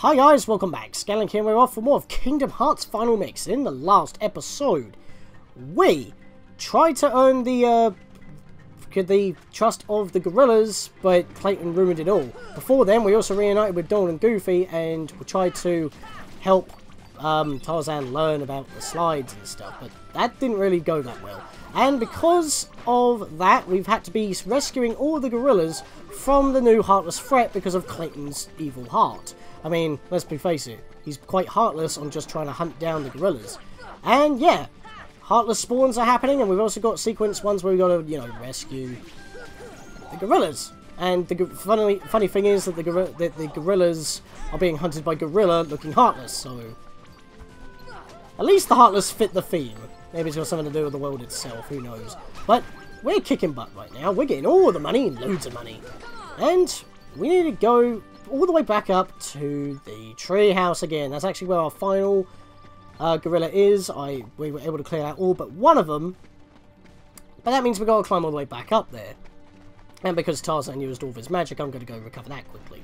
Hi guys, welcome back. Scatlink here, we're off for more of Kingdom Hearts Final Mix. In the last episode, we tried to earn the trust of the gorillas, but Clayton ruined it all. Before then, we also reunited with Dawn and Goofy, and we tried to help Tarzan learn about the slides and stuff, but that didn't really go that well. And because of that, we've had to be rescuing all the gorillas from the new Heartless threat because of Clayton's evil heart. I mean, let's be face it, he's quite heartless on just trying to hunt down the gorillas. And yeah, Heartless spawns are happening, and we've also got sequence ones where we've got to, you know, rescue the gorillas. And the funny thing is that the gorillas are being hunted by gorilla-looking Heartless, so at least the Heartless fit the theme. Maybe it's got something to do with the world itself, who knows. But we're kicking butt right now. We're getting all the money, loads of money. And we need to go all the way back up to the tree house again. That's actually where our final gorilla is. We were able to clear out all but one of them. But that means we've got to climb all the way back up there. And because Tarzan used all of his magic, I'm going to go recover that quickly.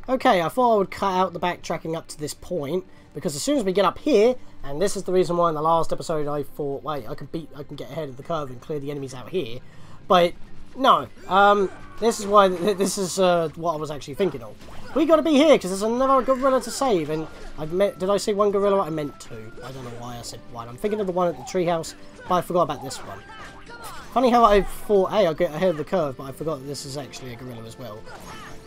Okay, I thought I would cut out the backtracking up to this point, because as soon as we get up here, and this is the reason why in the last episode I thought, wait, I can get ahead of the curve and clear the enemies out here. But no, this is why this is what I was actually thinking of. We got to be here because there's another gorilla to save, and did I say one gorilla? I meant two. I don't know why I said one. I'm thinking of the one at the treehouse, but I forgot about this one. Funny how I thought, hey, I'll get ahead of the curve, but I forgot that this is actually a gorilla as well.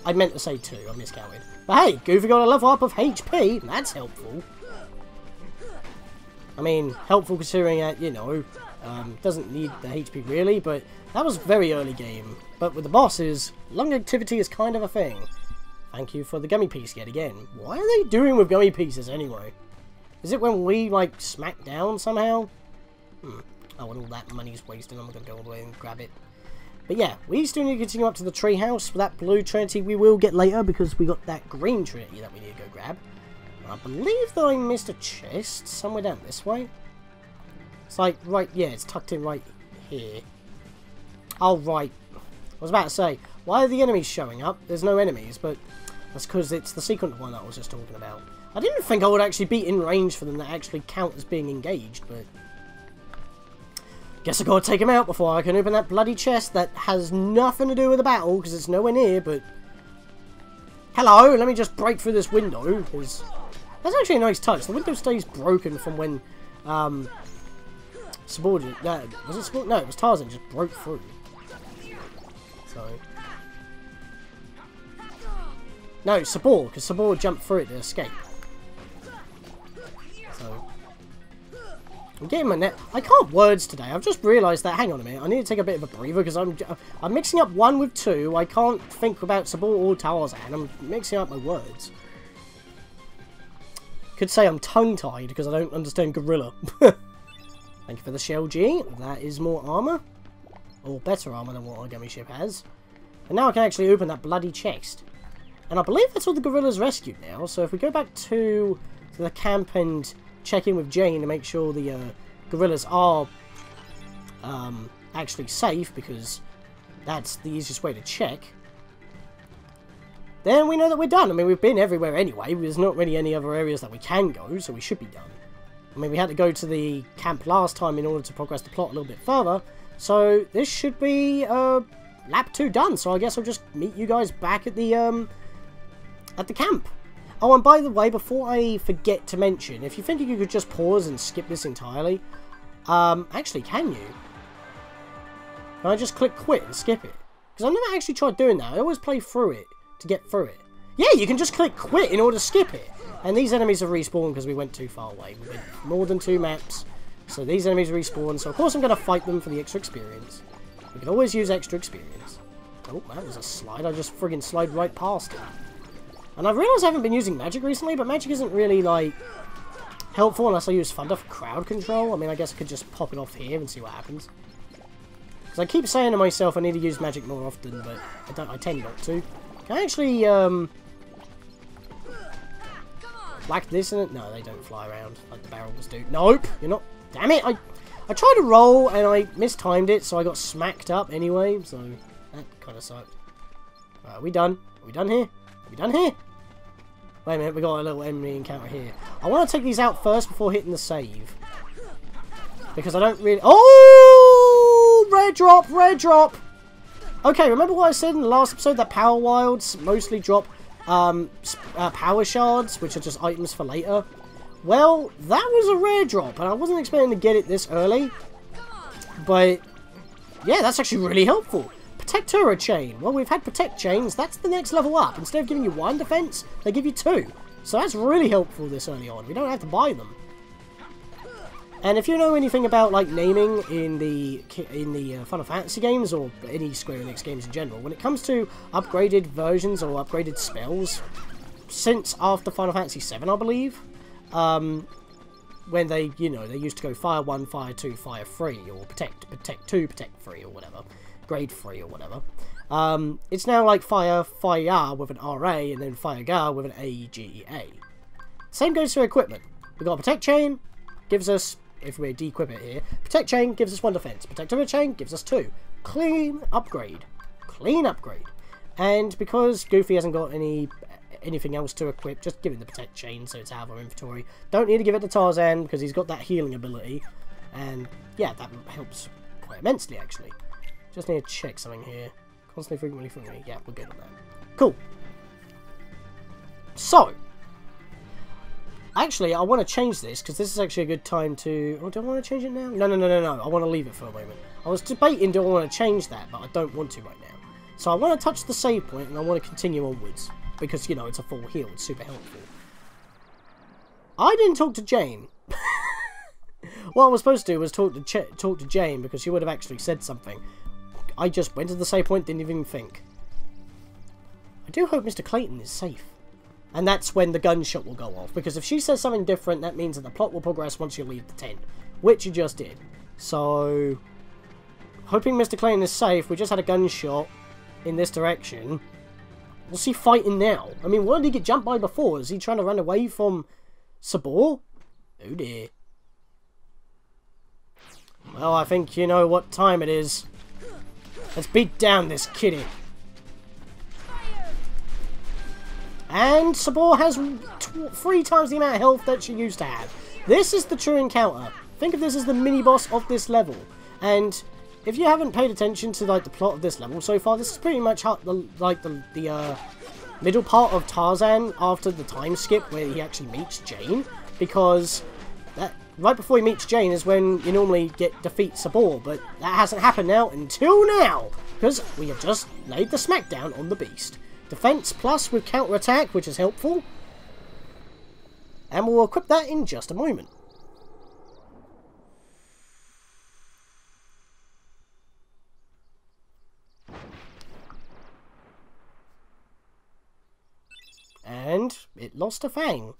I meant to say two, I miscounted. But hey, Goofy got a level up of HP, that's helpful. I mean, helpful considering that, you know, doesn't need the HP really, but that was very early game. But with the bosses, lung activity is kind of a thing. Thank you for the gummy piece yet again. What are they doing with gummy pieces anyway? Is it when we, like, smack down somehow? Oh, and all that money's wasted, I'm going to go all the way and grab it. But yeah, we still need to continue up to the treehouse. For that blue trinity we will get later, because we got that green trinity that we need to go grab. I believe that I missed a chest somewhere down this way. It's like, right, yeah, it's tucked in right here. Oh, right. I was about to say, why are the enemies showing up? There's no enemies, but that's because it's the secret one that I was just talking about. I didn't think I would actually be in range for them to actually count as being engaged, but guess I gotta take him out before I can open that bloody chest that has nothing to do with the battle, because it's nowhere near, but hello, let me just break through this window, because that's actually a nice touch. The window stays broken from when Sabor, was it Sabor? No, it was Tarzan just broke through. So no, Sabor, because Sabor jumped through it to escape. So I'm getting my net. I can't words today. I've just realised that. Hang on a minute. I need to take a bit of a breather because I'm mixing up one with two. I can't think about Sabor or Tarzan. I'm mixing up my words. Could say I'm tongue-tied because I don't understand gorilla. Thank you for the shell G. That is more armour. Or better armour than what our gummy ship has. And now I can actually open that bloody chest. And I believe that's all the gorillas rescued now. So if we go back to the camp and check in with Jane to make sure the gorillas are actually safe, because that's the easiest way to check, then we know that we're done. I mean, we've been everywhere anyway. There's not really any other areas that we can go, so we should be done. I mean, we had to go to the camp last time in order to progress the plot a little bit further, so this should be lap 2 done. So I guess I'll just meet you guys back at the camp. Oh, and by the way, before I forget to mention, if you're thinking you could just pause and skip this entirely, actually, can you? Can I just click quit and skip it? Because I've never actually tried doing that. I always play through it to get through it. Yeah, you can just click quit in order to skip it. And these enemies have respawned because we went too far away. We went more than 2 maps. So these enemies respawn. So of course I'm going to fight them for the extra experience. We can always use extra experience. Oh, that was a slide. I just friggin' slide right past it. And I've realised I haven't been using magic recently, but magic isn't really, like, helpful unless I use thunder for crowd control. I mean, I guess I could just pop it off here and see what happens. Because I keep saying to myself I need to use magic more often, but I tend not to. Can I actually, whack this in it? No, they don't fly around like the barrels do. Nope, you're not. Damn it! I tried to roll and I mistimed it, so I got smacked up anyway, so that kind of sucked. Are we done? Are we done here? Are we done here? Wait a minute, we got a little enemy encounter here. I want to take these out first before hitting the save. Because I don't really... Oh! Rare drop! Rare drop! Okay, remember what I said in the last episode? That Power Wilds mostly drop power shards, which are just items for later. Well, that was a rare drop, and I wasn't expecting to get it this early. But, yeah, that's actually really helpful. Protectura chain. Well, we've had protect chains. That's the next level up. Instead of giving you 1 defense, they give you 2. So that's really helpful this early on. We don't have to buy them. And if you know anything about like naming in the Final Fantasy games or any Square Enix games in general, when it comes to upgraded versions or upgraded spells, since after Final Fantasy VII, I believe, when they, you know, they used to go Fire 1, Fire 2, Fire 3, or Protect 2, Protect 3, or whatever, Grade 3, or whatever. It's now like Fire with an RA, and then Fire Gar with an AGA. Same goes for equipment. We've got a Protect Chain, gives us, if we de-equip it here, Protect Chain gives us 1 defense, Protective Chain gives us 2. Clean upgrade. Clean upgrade. And because Goofy hasn't got anything else to equip, just give it the Protect Chain so it's out of our inventory. Don't need to give it to Tarzan because he's got that healing ability. And yeah, that helps quite immensely actually. Just need to check something here. Constantly, frequently. Yeah, we're good on that. Cool. So, actually, I want to change this, because this is actually a good time to... Oh, do I want to change it now? No. I want to leave it for a moment. I was debating, do I want to change that, but I don't want to right now. So I want to touch the save point, and I want to continue onwards. Because, you know, it's a full heal. It's super helpful. I didn't talk to Jane. What I was supposed to do was talk to Jane, because she would have actually said something. I just went to the save point, didn't even think. I do hope Mr. Clayton is safe. And that's when the gunshot will go off. Because if she says something different, that means that the plot will progress once you leave the tent. Which you just did. So, hoping Mr. Clayton is safe. We just had a gunshot in this direction. What's he fighting now? I mean, what did he get jumped by before? Is he trying to run away from Sabor? Oh dear. Well, I think you know what time it is. Let's beat down this kitty. And Sabor has 3 times the amount of health that she used to have. This is the true encounter. Think of this as the mini-boss of this level. And if you haven't paid attention to like the plot of this level so far, this is pretty much the middle part of Tarzan after the time skip where he actually meets Jane. Because right before he meets Jane is when you normally defeat Sabor. But that hasn't happened now until now. Because we have just laid the smackdown on the beast. Defense plus with counter attack, which is helpful. And we'll equip that in just a moment. And it lost a fang.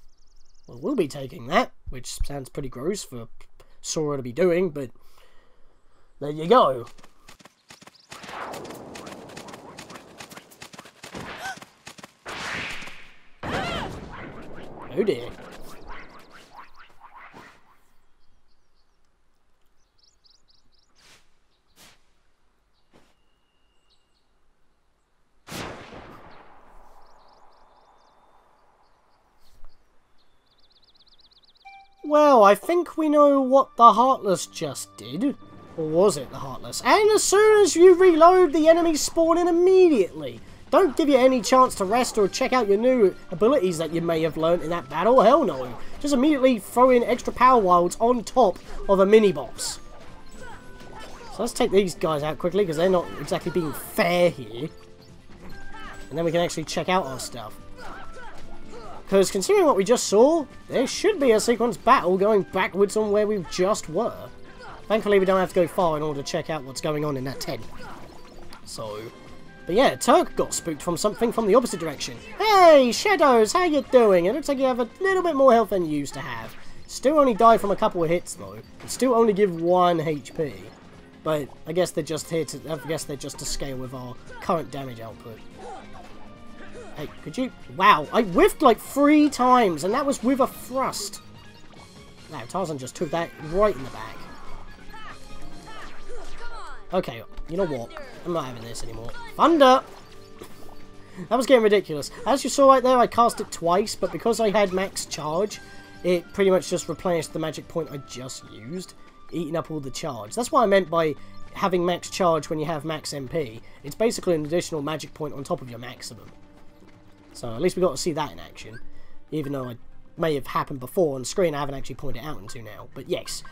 Well, we'll be taking that, which sounds pretty gross for Sora to be doing, but there you go. Oh dear. Well, I think we know what the Heartless just did. Or was it the Heartless? And as soon as you reload, the enemies spawn in immediately. Don't give you any chance to rest or check out your new abilities that you may have learned in that battle. Hell no. Just immediately throw in extra power wilds on top of a mini-boss. So let's take these guys out quickly because they're not exactly being fair here. And then we can actually check out our stuff. Because considering what we just saw, there should be a sequence battle going backwards on where we just were. Thankfully we don't have to go far in order to check out what's going on in that tent. So... But yeah, Turk got spooked from something from the opposite direction. Hey, Shadows, how you doing? It looks like you have a little bit more health than you used to have. Still only die from a couple of hits though. And still only give 1 HP. But I guess they're just here to. I guess they're just to scale with our current damage output. Hey, could you? Wow, I whiffed like 3 times, and that was with a thrust. Now Tarzan just took that right in the back. Okay, you know what? I'm not having this anymore. Thunder! That was getting ridiculous. As you saw right there, I cast it twice, but because I had max charge, it pretty much just replenished the magic point I just used, eating up all the charge. That's what I meant by having max charge when you have max MP. It's basically an additional magic point on top of your maximum. So at least we got to see that in action, even though it may have happened before on screen. I haven't actually pointed it out until now, but yes.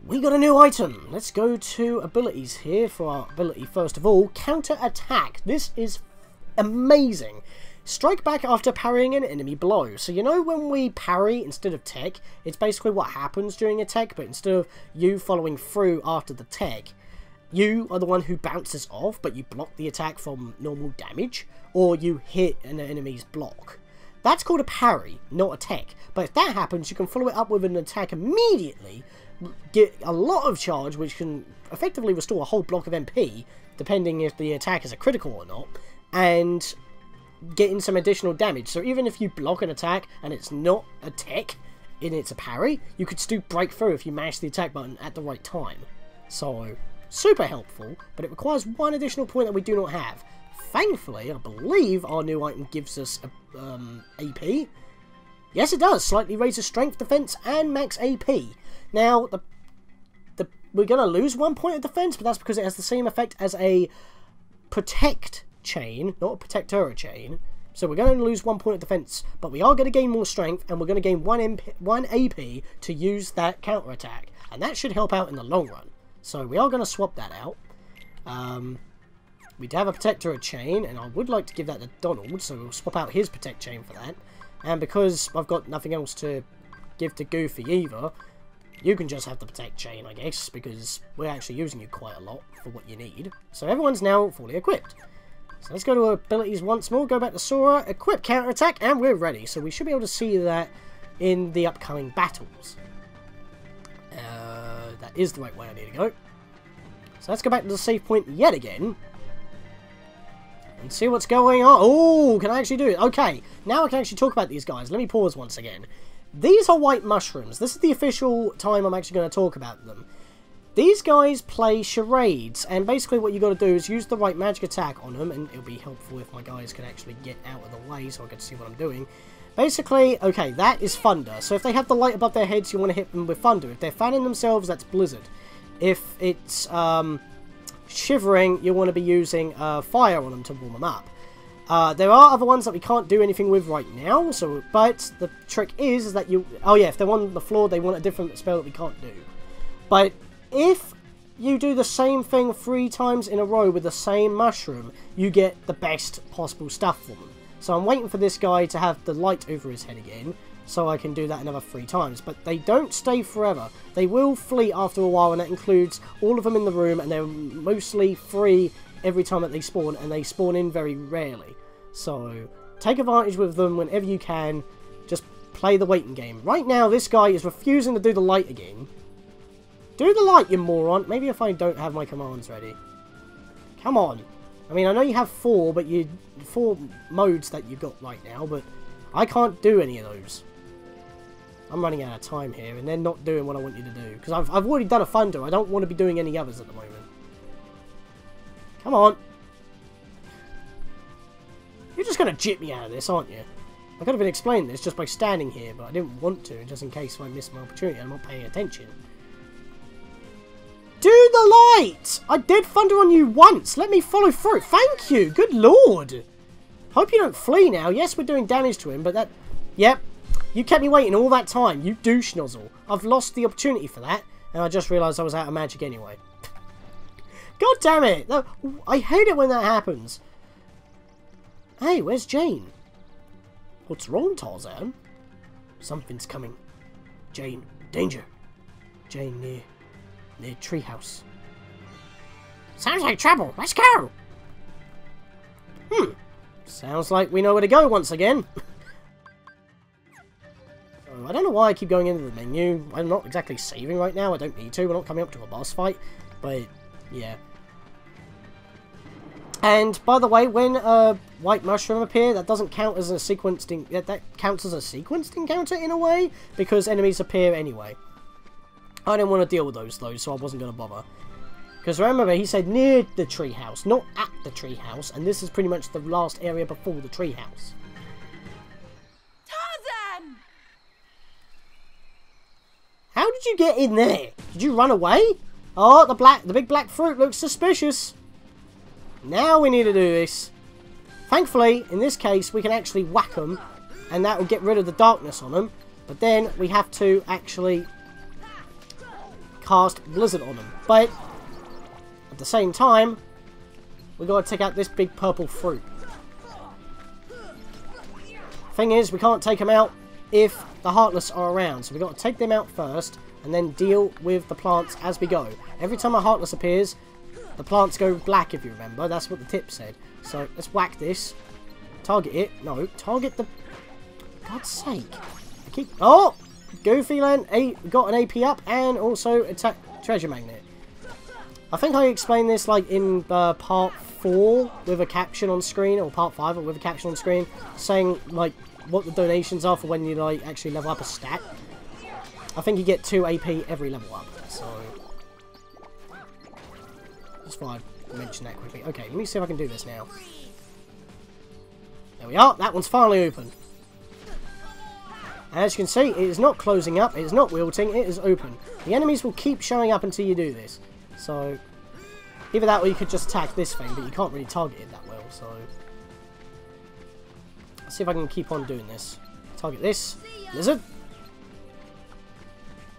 We got a new item. Let's go to abilities here for our ability first of all. Counter attack. This is amazing. Strike back after parrying an enemy blow. So you know when we parry instead of tech, it's basically what happens during a tech, but instead of you following through after the tech, you are the one who bounces off, but you block the attack from normal damage, or you hit an enemy's block. That's called a parry, not a tech. But if that happens, you can follow it up with an attack immediately, get a lot of charge, which can effectively restore a whole block of MP, depending if the attack is a critical or not, and getting some additional damage. So even if you block an attack and it's not a tech and it's a parry, you could still break through if you mash the attack button at the right time. So super helpful, but it requires one additional point that we do not have. Thankfully, I believe our new item gives us AP. Yes, it does. Slightly raises strength, defense, and max AP. Now, we're going to lose 1 point of defense, but that's because it has the same effect as a protect chain, not a protector chain. So we're going to lose 1 point of defense, but we are going to gain more strength, and we're going to gain 1 AP to use that counter attack. And that should help out in the long run. So we are going to swap that out. We do have a protector chain, and I would like to give that to Donald, so we'll swap out his protect chain for that. And because I've got nothing else to give to Goofy either, you can just have the protect chain, I guess, because we're actually using you quite a lot for what you need. So everyone's now fully equipped. So let's go to abilities once more, go back to Sora, equip counterattack, and we're ready. So we should be able to see that in the upcoming battles. That is the right way I need to go. So let's go back to the save point yet again. And see what's going on. Oh, can I actually do it? Okay, now I can actually talk about these guys. Let me pause once again. These are white mushrooms. This is the official time I'm actually going to talk about them. These guys play charades, and basically what you got to do is use the right magic attack on them, and it'll be helpful if my guys can actually get out of the way so I can see what I'm doing. Basically, okay, that is thunder. So if they have the light above their heads, you want to hit them with thunder. If they're fanning themselves, that's blizzard. If it's shivering, you want to be using fire on them to warm them up. There are other ones that we can't do anything with right now, so but the trick is that you... Oh yeah, if they're on the floor, they want a different spell that we can't do. But if you do the same thing 3 times in a row with the same mushroom, you get the best possible stuff from them. So I'm waiting for this guy to have the light over his head again, so I can do that another 3 times. But they don't stay forever. They will flee after a while, and that includes all of them in the room, and they're mostly free every time that they spawn, and they spawn in very rarely. So take advantage with them whenever you can. Just play the waiting game. Right now, this guy is refusing to do the light again. Do the light, you moron. Maybe if I don't have my commands ready. Come on. I mean, I know you have 4, but 4 modes that you've got right now, but I can't do any of those. I'm running out of time here, and they're not doing what I want you to do. Because I've already done a thunder. I don't want to be doing any others at the moment. Come on. You're just going to jip me out of this, aren't you? I could have been explaining this just by standing here, but I didn't want to, just in case I miss my opportunity. I'm not paying attention. Do the light! I did thunder on you once. Let me follow through. Thank you. Good lord. Hope you don't flee now. Yes, we're doing damage to him, but that... Yep. You kept me waiting all that time. You douche nozzle. I've lost the opportunity for that, and I just realised I was out of magic anyway. God damn it. No, I hate it when that happens. Hey, where's Jane? What's wrong, Tarzan? Something's coming. Jane, danger. Jane near treehouse. Sounds like trouble. Let's go. Sounds like we know where to go once again. I don't know why I keep going into the menu. I'm not exactly saving right now. I don't need to. We're not coming up to a boss fight. But, yeah. And, by the way, when a white mushroom appear, that doesn't count as a sequenced... That counts as a sequenced encounter, in a way, because enemies appear anyway. I didn't want to deal with those, though, so I wasn't going to bother. Because remember, he said near the treehouse, not at the treehouse, and this is pretty much the last area before the treehouse. Tarzan! How did you get in there? Did you run away? Oh, the big black fruit looks suspicious. Now we need to do this. Thankfully, in this case, we can actually whack them, and that will get rid of the darkness on them. But then we have to actually cast Blizzard on them. But at the same time, we got to take out this big purple fruit. Thing is, we can't take them out if the Heartless are around. So we got to take them out first, and then deal with the plants as we go. Every time a Heartless appears, the plants go black, if you remember. That's what the tip said. So let's whack this. Target it. No, target the... God's sake. I keep... Oh! Goofy Land got an AP up and also attack treasure magnet. I think I explained this like in part 4 with a caption on screen, or part 5 with a caption on screen, saying like what the donations are for when you like actually level up a stat. I think you get 2 AP every level up, so just thought I'd mention that quickly. Okay, let me see if I can do this now. There we are, that one's finally open. As you can see, it is not closing up, it is not wilting, it is open. The enemies will keep showing up until you do this. So, either that or you could just attack this thing, but you can't really target it that well, so... Let's see if I can keep on doing this. Target this. Lizard.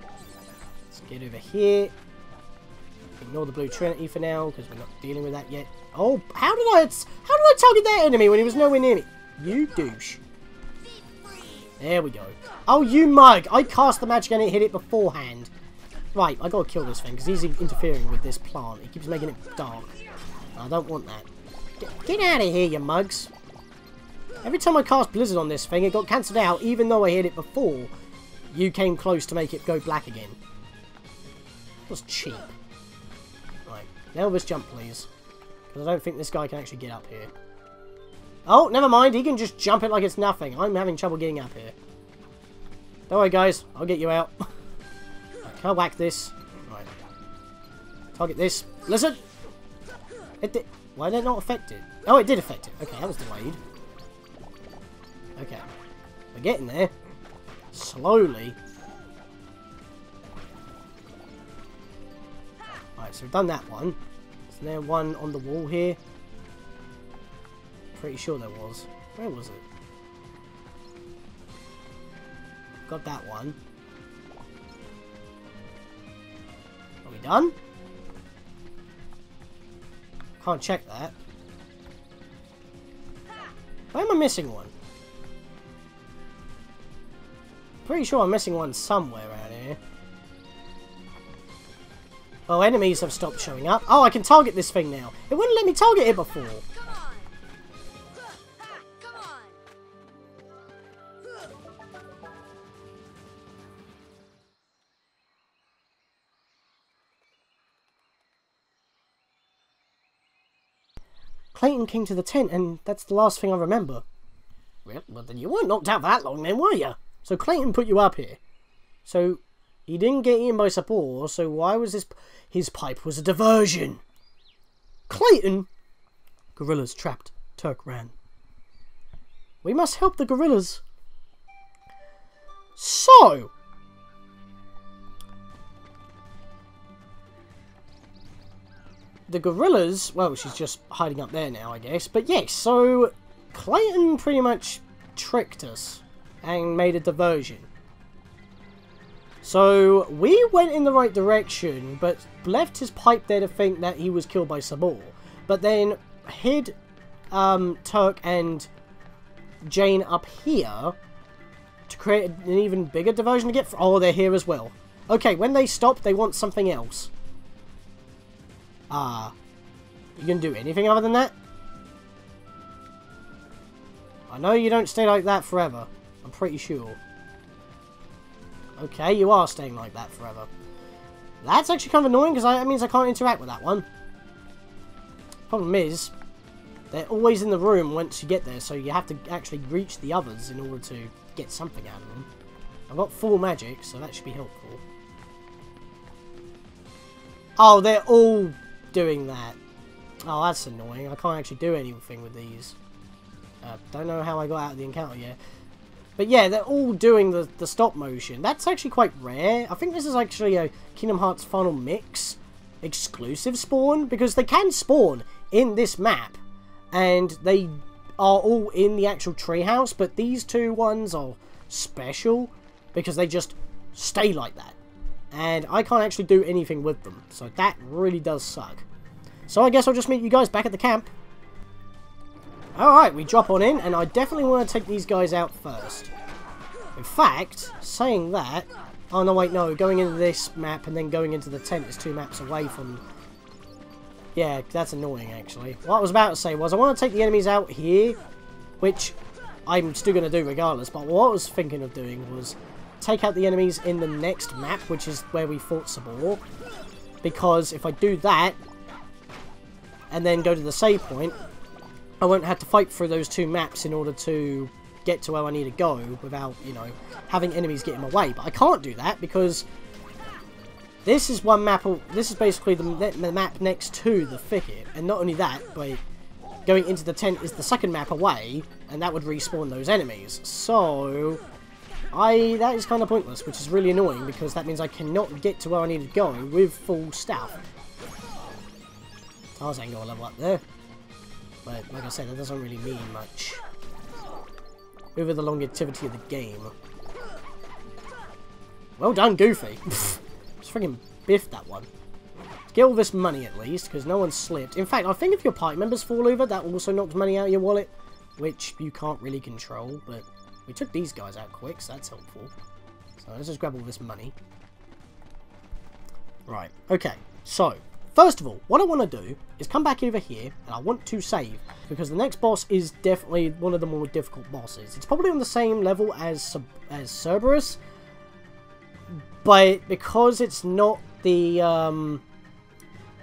Let's get over here. Ignore the blue trinity for now, because we're not dealing with that yet. Oh, how did I target that enemy when he was nowhere near me? You douche. There we go. Oh, you mug! I cast the magic and it hit it beforehand. Right, I gotta kill this thing, because he's interfering with this plant. He keeps making it dark. I don't want that. Get out of here, you mugs. Every time I cast Blizzard on this thing, it got cancelled out, even though I hit it before. You came close to make it go black again. That was cheap. Right, now let's jump, please. Because I don't think this guy can actually get up here. Oh, never mind. He can just jump it like it's nothing. I'm having trouble getting up here. Don't worry, guys. I'll get you out. Right, can I whack this? Right. Target this. Lizard! It did... Why did it not affect it? Oh, it did affect it. Okay, that was delayed. Okay. We're getting there. Slowly. Alright, so we've done that one. Is there one on the wall here? Pretty sure there was. Where was it? Got that one. Are we done? Can't check that. Why am I missing one? Pretty sure I'm missing one somewhere around here. Oh, enemies have stopped showing up. Oh, I can target this thing now. It wouldn't let me target it before. Clayton came to the tent, and that's the last thing I remember. Well, then you weren't knocked out for that long then, were you? So Clayton put you up here. So, he didn't get eaten by Sabor, so why was his pipe was a diversion? Clayton! Gorillas trapped. Turk ran. We must help the gorillas. So... the gorillas, well, she's just hiding up there now, I guess. But yes, so Clayton pretty much tricked us and made a diversion. So we went in the right direction, but left his pipe there to think that he was killed by Sabor. But then hid Turk and Jane up here to create an even bigger diversion to get... Oh, they're here as well. Okay, when they stop, they want something else. You can do anything other than that? I know you don't stay like that forever. I'm pretty sure. Okay, you are staying like that forever. That's actually kind of annoying because that means I can't interact with that one. Problem is, they're always in the room once you get there, so you have to actually reach the others in order to get something out of them. I've got full magic, so that should be helpful. Oh, they're all doing that. Oh, that's annoying. I can't actually do anything with these. Don't know how I got out of the encounter yet. But yeah, they're all doing the stop motion. That's actually quite rare. I think this is actually a Kingdom Hearts Final Mix exclusive spawn, because they can spawn in this map, and they are all in the actual treehouse, but these two ones are special because they just stay like that. And I can't actually do anything with them, so that really does suck. So I guess I'll just meet you guys back at the camp. Alright, we drop on in, and I definitely want to take these guys out first. In fact, saying that... Oh, no, wait, no. Going into this map and then going into the tent is 2 maps away from... Yeah, that's annoying, actually. What I was about to say was I want to take the enemies out here, which I'm still going to do regardless, but what I was thinking of doing was take out the enemies in the next map, which is where we fought Sabor, because if I do that, and then go to the save point, I won't have to fight through those 2 maps in order to get to where I need to go without, you know, having enemies get in my way. But I can't do that because this is one map, this is basically the map next to the thicket, and not only that, but going into the tent is the second map away, and that would respawn those enemies. So that is kind of pointless, which is really annoying because that means I cannot get to where I need to go with full stuff. Tarzan got a level up there. But, like I said, that doesn't really mean much over the longevity of the game. Well done, Goofy. Just freaking biffed that one. Get all this money, at least, because no one slipped. In fact, I think if your party members fall over, that also knocks money out of your wallet, which you can't really control, but we took these guys out quick, so that's helpful. So let's just grab all this money. Right, okay, so... First of all, what I want to do is come back over here, and I want to save, because the next boss is definitely one of the more difficult bosses. It's probably on the same level as Cerberus, but because it's not the,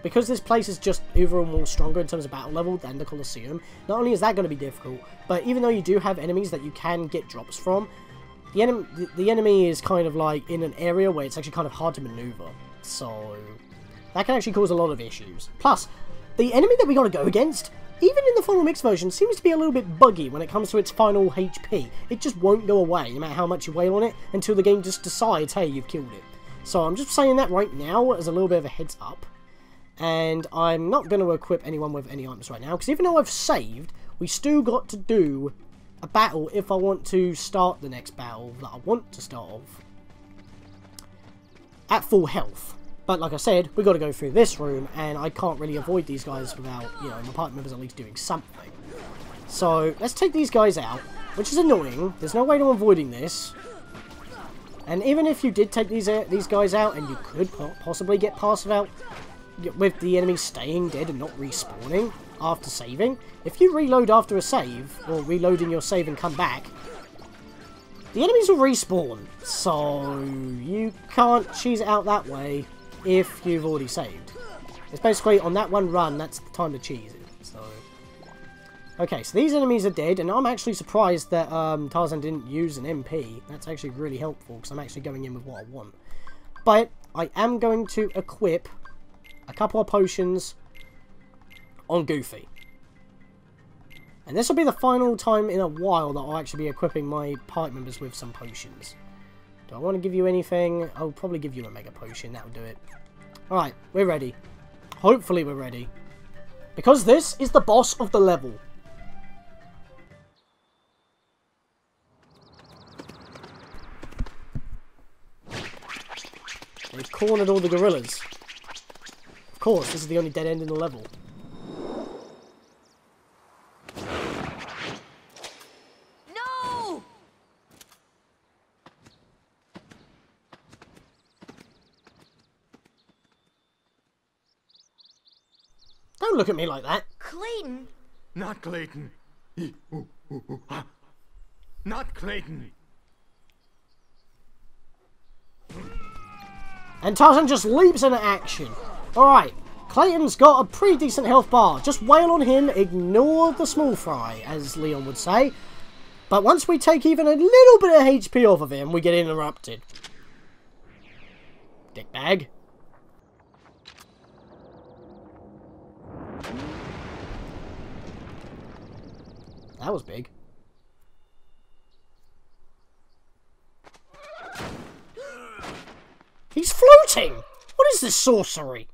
because this place is just overall more stronger in terms of battle level than the Colosseum, not only is that going to be difficult, but even though you do have enemies that you can get drops from, the enemy is kind of like in an area where it's actually kind of hard to maneuver, so... That can actually cause a lot of issues. Plus, the enemy that we got to go against, even in the Final Mix version, seems to be a little bit buggy when it comes to its final HP. It just won't go away, no matter how much you wail on it, until the game just decides, hey, you've killed it. So I'm just saying that right now as a little bit of a heads up. And I'm not going to equip anyone with any items right now, because even though I've saved, we still got to do a battle if I want to start the next battle that I want to start off at full health. But like I said, we got to go through this room, and I can't really avoid these guys without, you know, my party members at least doing something. So, let's take these guys out, which is annoying. There's no way to avoiding this. And even if you did take these guys out, and you could possibly get past without, with the enemy staying dead and not respawning after saving, if you reload after a save, or reloading your save and come back, the enemies will respawn. So, you can't cheese it out that way if you've already saved. It's basically on that one run, that's the time to cheese it. So, okay, so these enemies are dead, and I'm actually surprised that Tarzan didn't use an MP. That's actually really helpful, because I'm actually going in with what I want. But I am going to equip a couple of potions on Goofy. And this will be the final time in a while that I'll actually be equipping my party members with some potions. Do I want to give you anything? I'll probably give you a Mega Potion. That'll do it. Alright, we're ready. Hopefully we're ready. Because this is the boss of the level. They've cornered all the gorillas. Of course, this is the only dead end in the level. Don't look at me like that. Clayton? Not Clayton. Not Clayton. And Tarzan just leaps into action. Alright, Clayton's got a pretty decent health bar. Just wail on him, ignore the small fry, as Leon would say. But once we take even a little bit of HP off of him, we get interrupted. Dickbag. That was big. He's floating! What is this sorcery?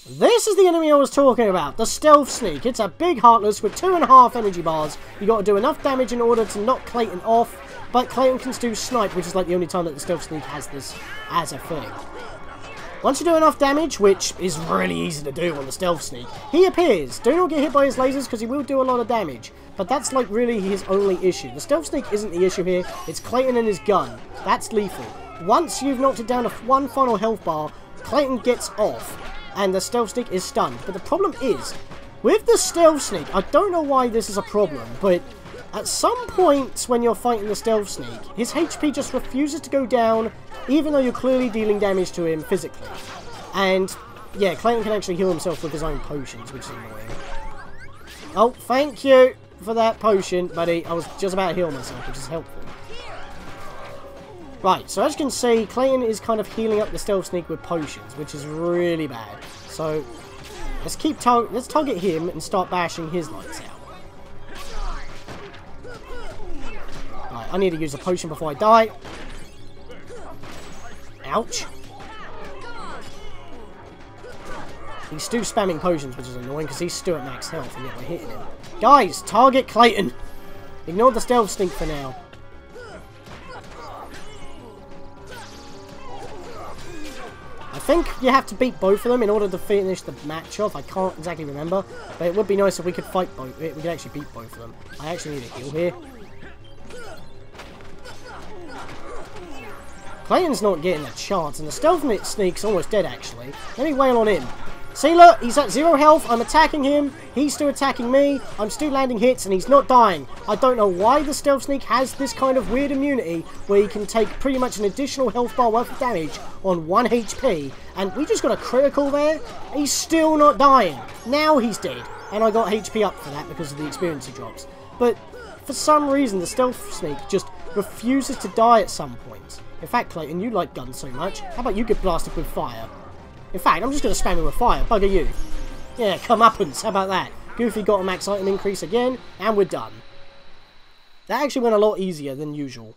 This is the enemy I was talking about, the Stealth Sneak. It's a big Heartless with 2.5 energy bars. You got to do enough damage in order to knock Clayton off, but Clayton can do Snipe, which is like the only time that the Stealth Sneak has this as a thing. Once you do enough damage, which is really easy to do on the Stealth Sneak, he appears. Do not get hit by his lasers because he will do a lot of damage, but that's like really his only issue. The Stealth Sneak isn't the issue here, it's Clayton and his gun. That's lethal. Once you've knocked it down to one final health bar, Clayton gets off, and the Stealth Sneak is stunned. But the problem is, with the Stealth Sneak, I don't know why this is a problem, but at some points when you're fighting the Stealth Sneak, his HP just refuses to go down, even though you're clearly dealing damage to him physically. And, yeah, Clayton can actually heal himself with his own potions, which is annoying. Oh, thank you for that potion, buddy. I was just about to heal myself, which is helpful. Right, so as you can see, Clayton is kind of healing up the Stealth Sneak with potions, which is really bad. So, let's target him and start bashing his lights out. Right, I need to use a potion before I die. Ouch. He's still spamming potions, which is annoying, because he's still at max health, and yet we're hitting him. Guys, target Clayton! Ignore the Stealth Sneak for now. I think you have to beat both of them in order to finish the match off. I can't exactly remember, but it would be nice if we could fight both. We could actually beat both of them. I actually need a heal here. Clayton's not getting a chance, and the Stealth Sneak's almost dead, actually. Let me wail on him. See, look, he's at 0 health. I'm attacking him. He's still attacking me. I'm still landing hits, and he's not dying. I don't know why the Stealth Sneak has this kind of weird immunity where he can take pretty much an additional health bar worth of damage on 1 HP. And we just got a critical there. He's still not dying. Now he's dead. And I got HP up for that because of the experience he drops. But for some reason, the Stealth Sneak just refuses to die at some point. In fact, Clayton, you like guns so much. How about you get blasted with fire? In fact, I'm just going to spam him with fire. Bugger you. Yeah, comeuppance. How about that? Goofy got a max item increase again, and we're done. That actually went a lot easier than usual.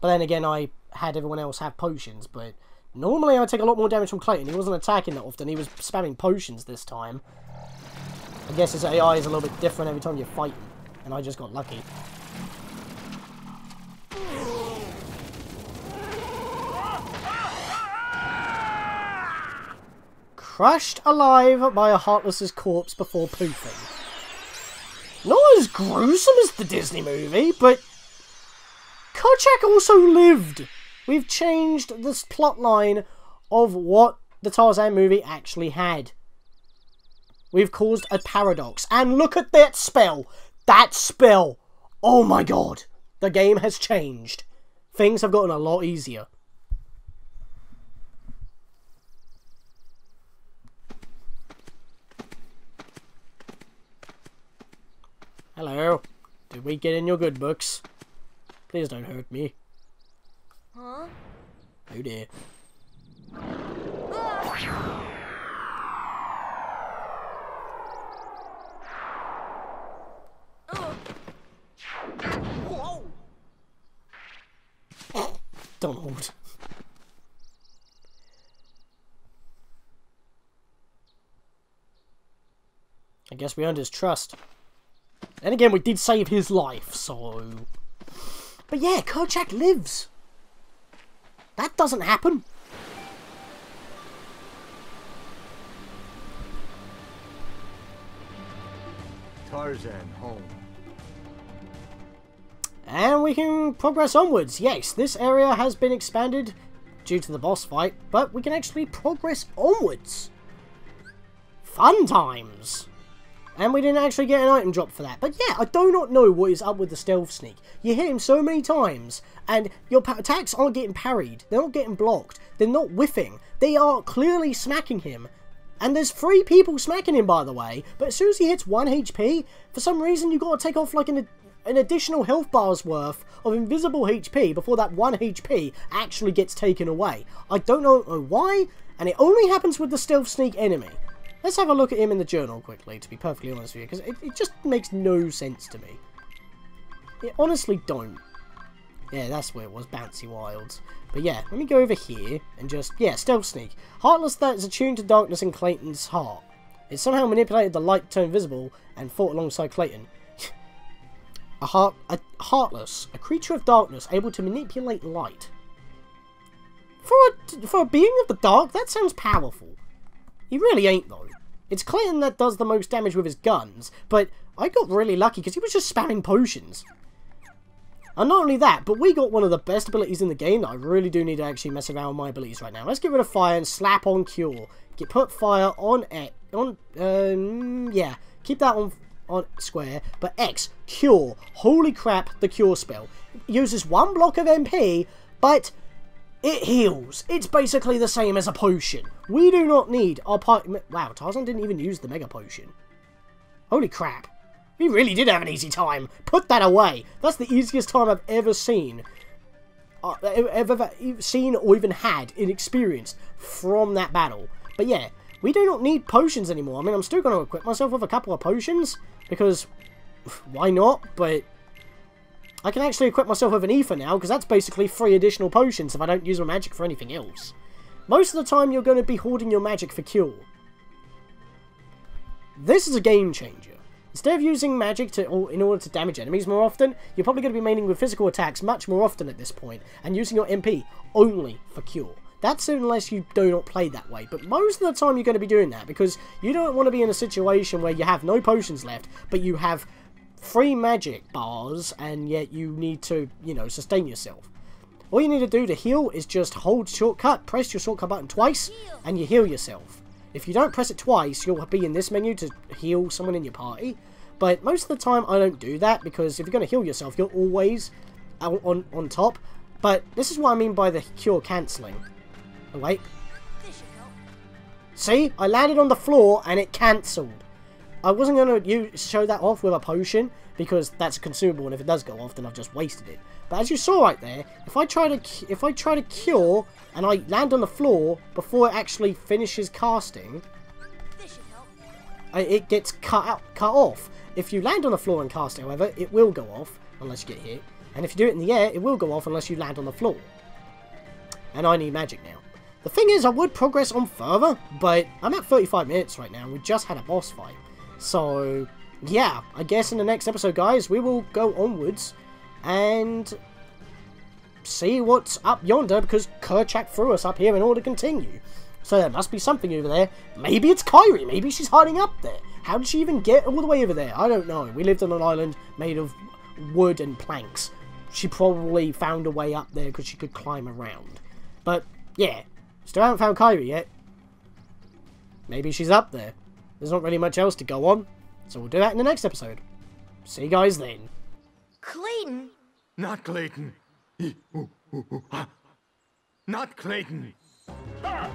But then again, I had everyone else have potions, but normally I take a lot more damage from Clayton. He wasn't attacking that often. He was spamming potions this time. I guess his AI is a little bit different every time you're fighting, and I just got lucky. Crushed alive by a Heartless's corpse before poofing. Not as gruesome as the Disney movie, but Kojak also lived. We've changed this plot line of what the Tarzan movie actually had. We've caused a paradox. And look at that spell. That spell. Oh my god. The game has changed. Things have gotten a lot easier. Hello. Did we get in your good books? Please don't hurt me. Huh? Oh dear. Donald. I guess we earned his trust. And again, we did save his life, so... But yeah, Kojak lives. That doesn't happen. Tarzan home. And we can progress onwards. Yes, this area has been expanded due to the boss fight, but we can actually progress onwards. Fun times. And we didn't actually get an item drop for that. But yeah, I do not know what is up with the Stealth Sneak. You hit him so many times, and your attacks aren't getting parried. They're not getting blocked. They're not whiffing. They are clearly smacking him. And there's 3 people smacking him, by the way. But as soon as he hits 1 HP, for some reason you got to take off like an additional health bar's worth of invisible HP before that 1 HP actually gets taken away. I don't know why, and it only happens with the Stealth Sneak enemy. Let's have a look at him in the journal quickly, to be perfectly honest with you, because it just makes no sense to me. It honestly don't. Yeah, that's where it was, Bouncy Wilds. But yeah, let me go over here and just, yeah, Stealth Sneak. Heartless that is attuned to darkness in Clayton's heart. It somehow manipulated the light to turn visible and fought alongside Clayton. Heartless, a creature of darkness able to manipulate light. For a being of the dark, that sounds powerful. He really ain't though. It's Clayton that does the most damage with his guns, but I got really lucky because he was just spamming potions. And not only that, but we got one of the best abilities in the game that I really do need to actually mess around with my abilities right now. Let's get rid of fire and slap on cure. Put fire on X, yeah, keep that on square, but X, cure. Holy crap, the cure spell. It uses 1 block of MP, but it heals. It's basically the same as a potion. We do not need our wow, Tarzan didn't even use the mega potion. Holy crap. He really did have an easy time. Put that away. That's the easiest time I've ever seen. Ever seen or even had in experience from that battle. But yeah, we do not need potions anymore. I mean, I'm still going to equip myself with a couple of potions. Because, why not? But I can actually equip myself with an ether now. Because that's basically 3 additional potions if I don't use my magic for anything else. Most of the time, you're going to be hoarding your magic for cure. This is a game changer. Instead of using magic in order to damage enemies more often, you're probably going to be maining with physical attacks much more often at this point, and using your MP only for cure. That's unless you do not play that way, but most of the time you're going to be doing that, because you don't want to be in a situation where you have no potions left, but you have 3 magic bars, and yet you need to, you know, sustain yourself. All you need to do to heal is just hold shortcut, press your shortcut button twice, and you heal yourself. If you don't press it twice, you'll be in this menu to heal someone in your party. But most of the time, I don't do that, because if you're going to heal yourself, you're always on top. But this is what I mean by the cure cancelling. Oh, wait. See? I landed on the floor, and it cancelled. I wasn't going to show that off with a potion, because that's a consumable, and if it does go off, then I've just wasted it. But as you saw right there, if I try to cure, and I land on the floor before it actually finishes casting, it gets cut off. If you land on the floor and cast it, however, it will go off unless you get hit. And if you do it in the air, it will go off unless you land on the floor. And I need magic now. The thing is, I would progress on further, but I'm at 35 minutes right now, and we just had a boss fight. So, yeah, I guess in the next episode, guys, we will go onwards and see what's up yonder, because Kerchak threw us up here in order to continue. So there must be something over there. Maybe it's Kyrie. Maybe she's hiding up there. How did she even get all the way over there? I don't know. We lived on an island made of wood and planks. She probably found a way up there because she could climb around. But, yeah. Still haven't found Kyrie yet. Maybe she's up there. There's not really much else to go on. So we'll do that in the next episode. See you guys then. Clayton? Not Clayton. Not Clayton. Ah!